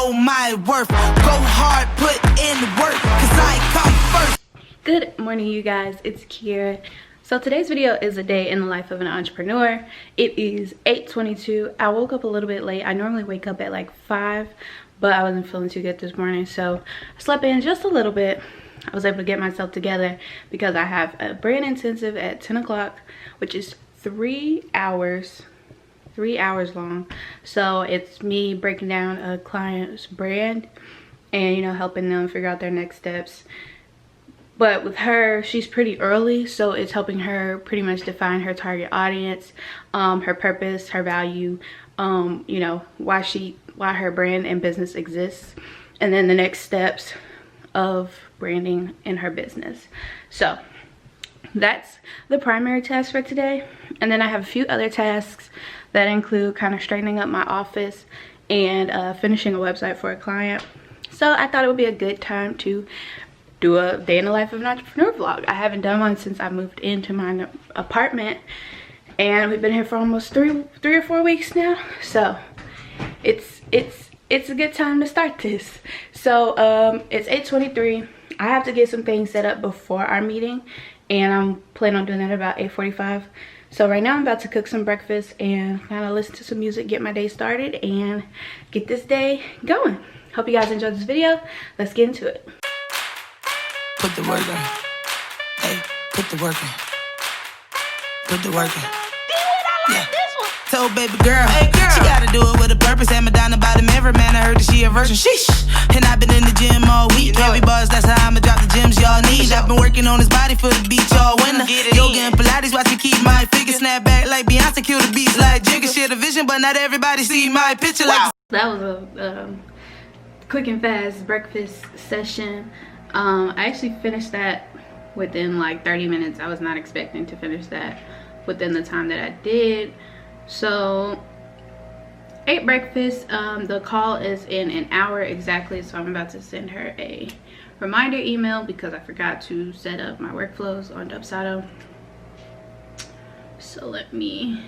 know my worth. Go hard, put in the work, cause I come first. Good morning, you guys. It's Kiera. So today's video is a day in the life of an entrepreneur. It is 8:22. I woke up a little bit late. I normally wake up at like 5, but I wasn't feeling too good this morning, so I slept in just a little bit. I was able to get myself together because I have a brand intensive at 10 o'clock, which is 3 hours long. So it's me breaking down a client's brand and, you know, helping them figure out their next steps. But with her, she's pretty early, so it's helping her pretty much define her target audience, her purpose, her value, you know, why her brand and business exists, and then the next steps of branding in her business. So that's the primary task for today. And then I have a few other tasks that include kind of straightening up my office and finishing a website for a client. So I thought it would be a good time to do a day in the life of an entrepreneur vlog. I haven't done one since I moved into my apartment, and we've been here for almost three or 4 weeks now. So it's a good time to start this. So it's 8:23. I have to get some things set up before our meeting, and I'm planning on doing that about 8:45. So right now I'm about to cook some breakfast and kind of listen to some music, get my day started, and get this day going. Hope you guys enjoyed this video. Let's get into it. Put the work in. Hey, put the work in. Put the work in. Yeah. Told baby girl, hey girl, she gotta do it with a purpose. Am I down about him every man? I heard that she a virgin. Sheesh. And I've been in the gym all week. Heavy bars, that's how I'ma drop the gems y'all need. I've been working on his body for the beach all winter. Yoga and Pilates, watch me keep my figure. Snap back like Beyonce, kill the beats like Jigga. Share the vision, but not everybody see my picture. Like that was a quick and fast breakfast session. I actually finished that within like 30 minutes. I was not expecting to finish that within the time that I did. So ate breakfast. The call is in an hour exactly, so I'm about to send her a reminder email because I forgot to set up my workflows on Dubsado. So let me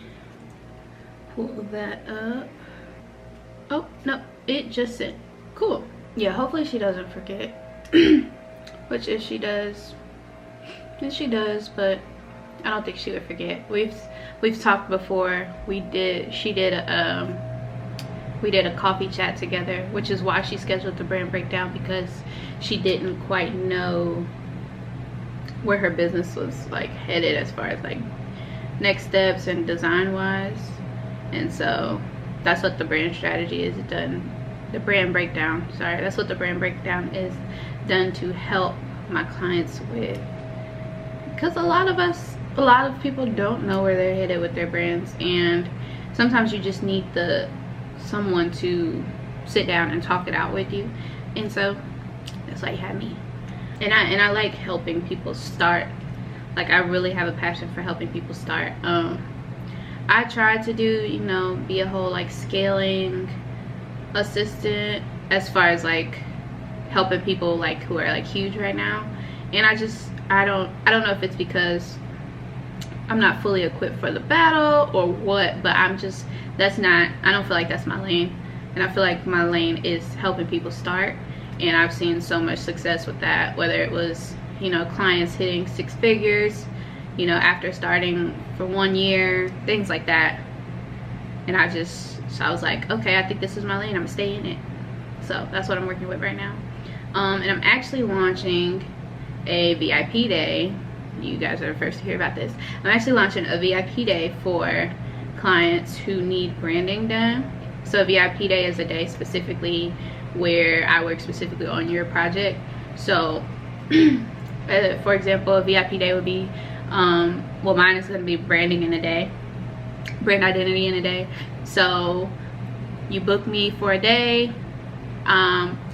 pull that up. Oh no, it just sent. Cool. Yeah, hopefully she doesn't forget. Which if she does, then she does, but I don't think she would forget. We've talked before. We did a coffee chat together, which is why she scheduled the brand breakdown, because she didn't quite know where her business was like headed as far as like next steps and design wise. And so that's what the brand strategy is done. The brand breakdown, sorry, that's what the brand breakdown is done to help my clients with, because a lot of people don't know where they're headed with their brands, and sometimes you just need someone to sit down and talk it out with you. And so that's why you have me. And I like helping people start. Like, I really have a passion for helping people start. I try to do, you know, be a whole like scaling assistant as far as like helping people like who are like huge right now. And I don't know if it's because I'm not fully equipped for the battle or what, but I don't feel like that's my lane. And I feel like my lane is helping people start, and I've seen so much success with that, whether it was, you know, clients hitting 6 figures, you know, after starting for 1 year, things like that. And so I was like, okay, I think this is my lane, I'm gonna stay in it. So that's what I'm working with right now. And I'm actually launching a VIP day. You guys are the first to hear about this. I'm actually launching a VIP day for clients who need branding done. So a VIP day is a day specifically where I work specifically on your project. So for example, a VIP day would be, well, mine is going to be branding in a day, brand identity in a day. So you book me for a day.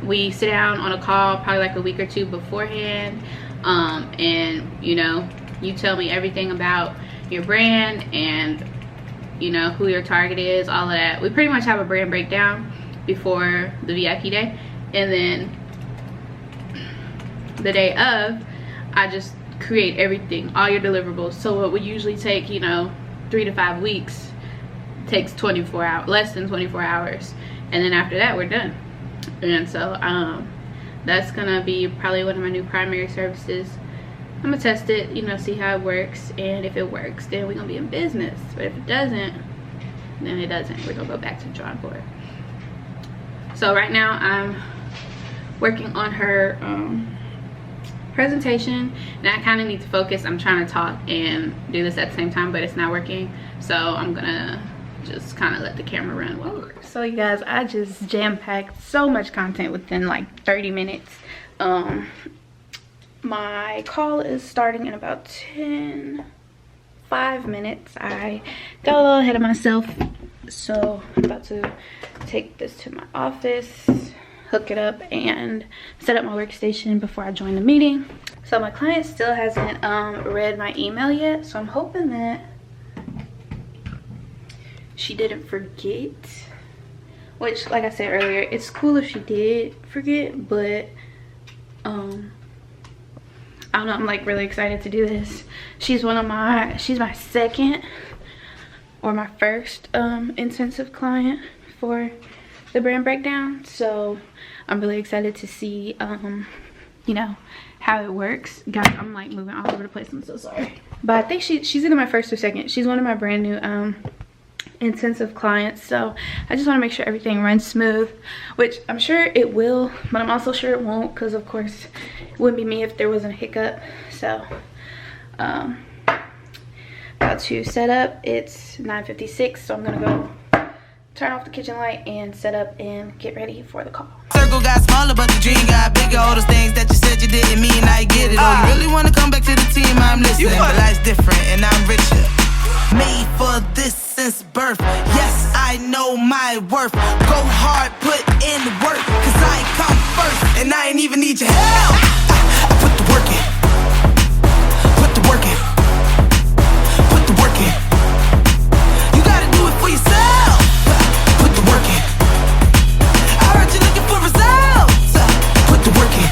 We sit down on a call probably like a week or 2 beforehand, and you know, you tell me everything about your brand and, you know, who your target is, all of that. We pretty much have a brand breakdown before the VIP day, and then the day of, I just create everything, all your deliverables. So what would usually take, you know, 3 to 5 weeks takes 24 hours, less than 24 hours, and then after that we're done. And so that's gonna be probably one of my new primary services. I'm gonna test it, you know, see how it works, and if it works, then we're gonna be in business. But if it doesn't, then it doesn't. We're gonna go back to the drawing board. So right now I'm working on her presentation, and I kind of need to focus. I'm trying to talk and do this at the same time, but it's not working, so I'm gonna just kind of let the camera run while it works. So you guys, I just jam-packed so much content within like 30 minutes. My call is starting in about 5 minutes. I got a little ahead of myself, so I'm about to take this to my office, hook it up, and set up my workstation before I join the meeting. So my client still hasn't read my email yet, so I'm hoping that she didn't forget, which, like I said earlier, it's cool if she did forget, but I don't know, I'm like really excited to do this. She's my second or my first intensive client for the brand breakdown, so I'm really excited to see you know, how it works. Guys, I'm like moving all over the place, I'm so sorry, but I think she's either my first or second. She's one of my brand new intensive clients, so I just want to make sure everything runs smooth, which I'm sure it will, but I'm also sure it won't, because of course it wouldn't be me if there wasn't a hiccup. So about to set up. It's 9:56, so I'm gonna go turn off the kitchen light and set up and get ready for the call. Circle got smaller, but the dream got bigger. All those things that you said you didn't mean, I get it. Oh, you really want to come back to the team? I'm listening. But life's different, and I'm richer. Made for this since birth. Yes, I know my worth. Go hard, put in work, cause I come first, and I ain't even need your help. I put the work in. Put the work in. Put the work in. You gotta do it for yourself. Put the work in. I heard you looking for results. Put the work in.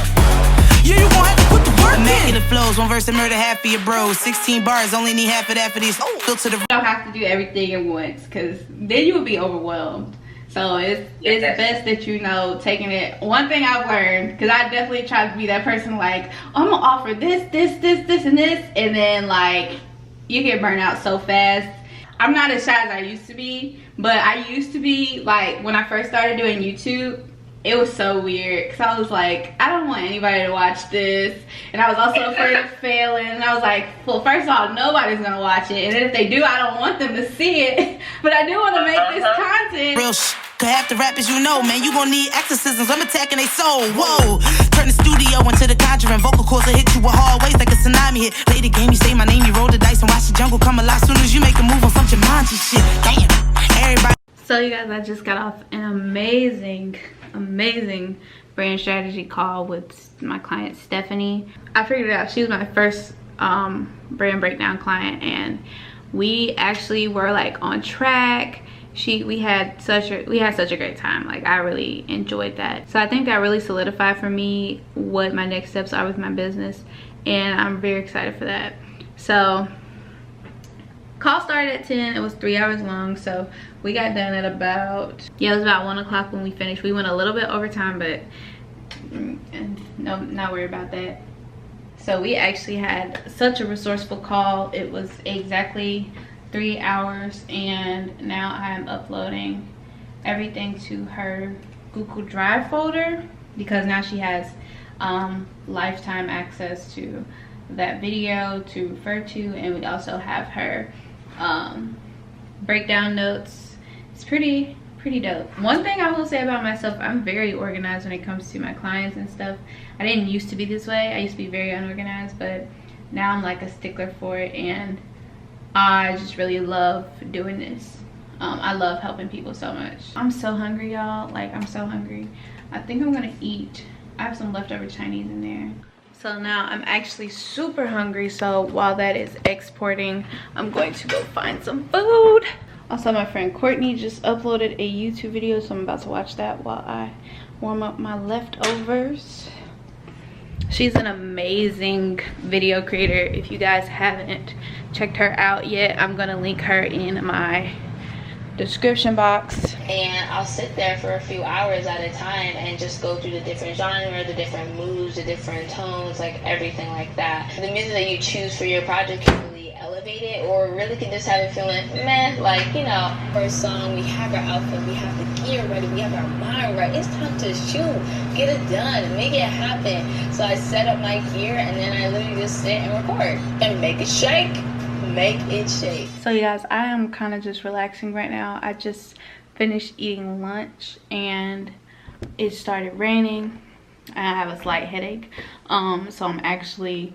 Yeah, you gon' have to put the work in. Immaculate flows, one verse and murder half of your bros. 16 bars, only need half of that for these. To the you don't have to do everything at once, because then you would be overwhelmed. So it's best that, you know, taking it. One thing I've learned, because I definitely try to be that person like, oh, I'm gonna offer this, and this, and then like you get burnt out so fast. I'm not as shy as I used to be, but I used to be like, when I first started doing YouTube, it was so weird, because I was like, I don't want anybody to watch this, and I was also afraid of failing, and I was like, well, first of all, nobody's gonna watch it, and then if they do, I don't want them to see it, but I do want to make this content. Real cause half the rappers you know, man, you gon' need exorcisms. I'm attacking they soul, whoa. Turn the studio into the Conjuring. Vocal cords will hit you with hard waves like a tsunami hit. Play the game, you say my name, you roll the dice, and watch the jungle come alive soon as you make a move on some Jumanji shit. Damn, everybody. So you guys, I just got off an amazing brand strategy call with my client Stephanie. I figured it out. She was my first brand breakdown client, and we actually were like on track. We had such a great time. Like, I really enjoyed that. So I think that really solidified for me what my next steps are with my business, and I'm very excited for that. So call started at 10. It was 3 hours long, so we got done at about, yeah, it was about 1 o'clock when we finished. We went a little bit over time, but no, not worried about that. So we actually had such a resourceful call. It was exactly 3 hours, and now I'm uploading everything to her Google Drive folder, because now she has lifetime access to that video to refer to, and we also have her breakdown notes. It's pretty dope. One thing I will say about myself, I'm very organized when it comes to my clients and stuff. I didn't used to be this way. I used to be very unorganized, but now I'm like a stickler for it, and I just really love doing this. I love helping people so much. I'm so hungry, y'all. Like, I'm so hungry. I think I'm gonna eat. I have some leftover Chinese in there. So now I'm actually super hungry, so while that is exporting, I'm going to go find some food. Also, my friend Courtney just uploaded a YouTube video, so I'm about to watch that while I warm up my leftovers. She's an amazing video creator. If you guys haven't checked her out yet, I'm gonna link her in my description box. And I'll sit there for a few hours at a time and just go through the different genres, the different moods, the different tones, like everything like that. The music that you choose for your project can really elevate it, or really can just have it feeling meh, like, you know. First song, we have our outfit, we have the gear ready, we have our mind right. It's time to shoot, get it done, make it happen. So I set up my gear and then I literally just sit and record and make it shake. Make it shake. So you guys, I am kind of just relaxing right now. I just finished eating lunch and it started raining. I have a slight headache, so I'm actually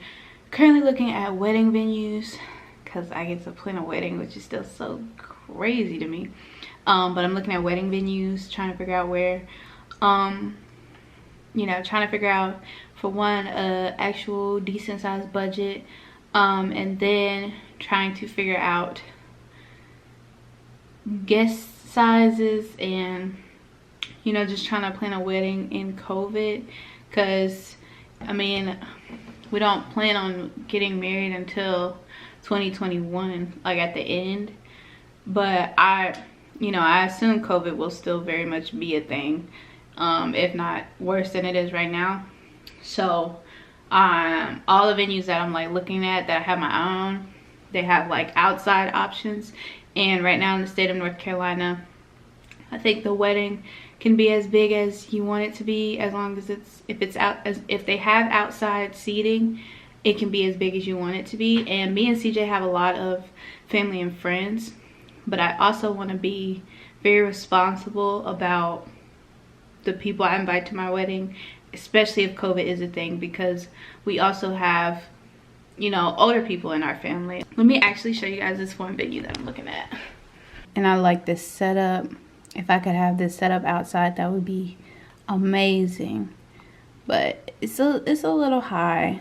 currently looking at wedding venues because I get to plan a wedding, which is still so crazy to me. But I'm looking at wedding venues, trying to figure out where, you know, trying to figure out, for one, actual decent sized budget, and then trying to figure out guest sizes, and, you know, just trying to plan a wedding in COVID, because I mean, we don't plan on getting married until 2021, like at the end. But you know, I assume COVID will still very much be a thing, if not worse than it is right now. So all the venues that I'm like looking at that I have my own, they have like outside options. And right now in the state of North Carolina, I think the wedding can be as big as you want it to be, as long as if they have outside seating, it can be as big as you want it to be. And me and CJ have a lot of family and friends, but I also want to be very responsible about the people I invite to my wedding, especially if COVID is a thing, because we also have, you know, older people in our family. Let me actually show you guys this one venue that I'm looking at. And I like this setup. If I could have this set up outside, that would be amazing. But it's a little high.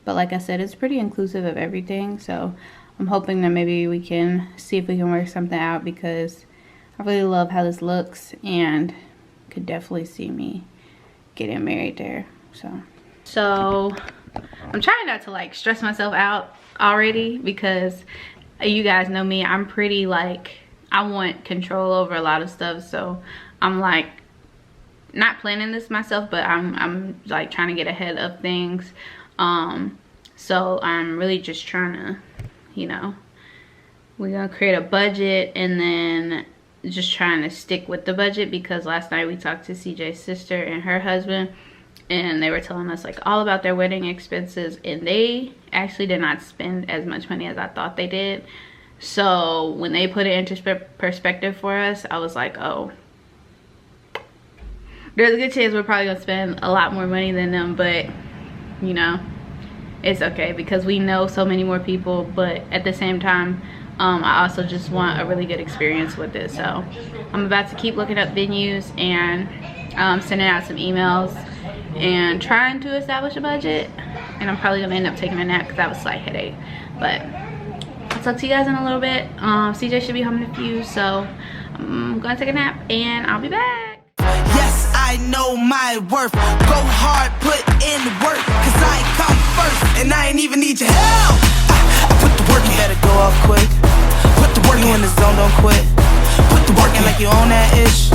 But like I said, it's pretty inclusive of everything. So I'm hoping that maybe we can see if we can work something out, because I really love how this looks and could definitely see me getting married there. So I'm trying not to like stress myself out already, because you guys know me, I'm pretty like, I want control over a lot of stuff. So I'm like not planning this myself, but I'm like trying to get ahead of things. So I'm really just trying to, you know, we're gonna create a budget and then just trying to stick with the budget, because last night we talked to CJ's sister and her husband, and they were telling us like all about their wedding expenses, and they actually did not spend as much money as I thought they did. So when they put it into perspective for us, I was like, oh, there's a good chance we're probably gonna spend a lot more money than them, but you know, it's okay, because we know so many more people. But at the same time, I also just want a really good experience with it. So I'm about to keep looking up venues and sending out some emails and trying to establish a budget. And I'm probably gonna end up taking a nap because that was a slight headache. But I'll talk to you guys in a little bit. CJ should be home in a few, so I'm gonna take a nap and I'll be back. Yes, I know my worth. Go hard, put in work, cause I come first, and I ain't even need your help. I put the work in. Better go off quick. Put the work in. You in the zone, don't quit. Put the work in like you own that ish.